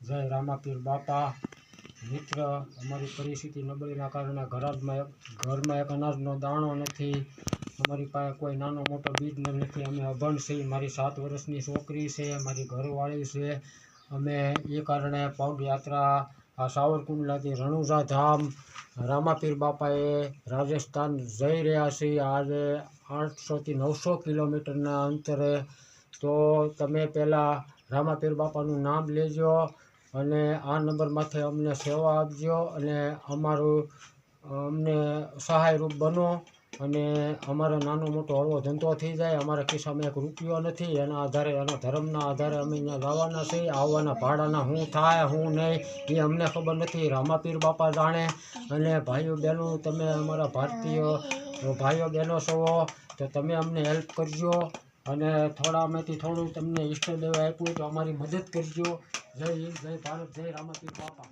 જય રામાપીર બાપા। મિત્ર, અમારી પરિસ્થિતિ નબળીના કારણે ઘરમાં એક અનાજનો દાણો નથી। અમારી પાસે કોઈ નાનો મોટો બિઝનેસ નથી। અમે અભણ છીએ। મારી 7 વર્ષની છોકરી છે, મારી ઘરવાળી છે। અમે એ કારણે પગયાત્રા આ સાવરકુંડલાથી રણુજા ધામ રામાપીર બાપાએ રાજસ્થાન જઈ રહ્યા છીએ। આજે 800 થી 900 કિલોમીટરના અંતરે। તો તમે પહેલાં રામાપીર બાપાનું નામ લેજો અને આ નંબરમાંથી અમને સેવા આપજો અને અમને સહાયરૂપ બનો અને અમારો નાનો મોટો હળવો ધંધો થઈ જાય। અમારા ખિસ્સામાં એક રૂપિયો નથી, એના આધારે એના ધર્મના આધારે અમે અહીંયા જવાના છીએ। આવવાના ભાડાના શું થાય શું નહીં એ અમને ખબર નથી, રામાપીર બાપા જાણે। અને ભાઈઓ બહેનો, તમે અમારા ભારતીય ભાઈઓ બહેનો છો તો તમે અમને હેલ્પ કરજો અને થોડામાંથી થોડું તમને ઈષ્ટદેવે આપ્યું તો અમારી મદદ કરજો। જય હિન્દ, જય ભારત, જય રામાપીર બાપા।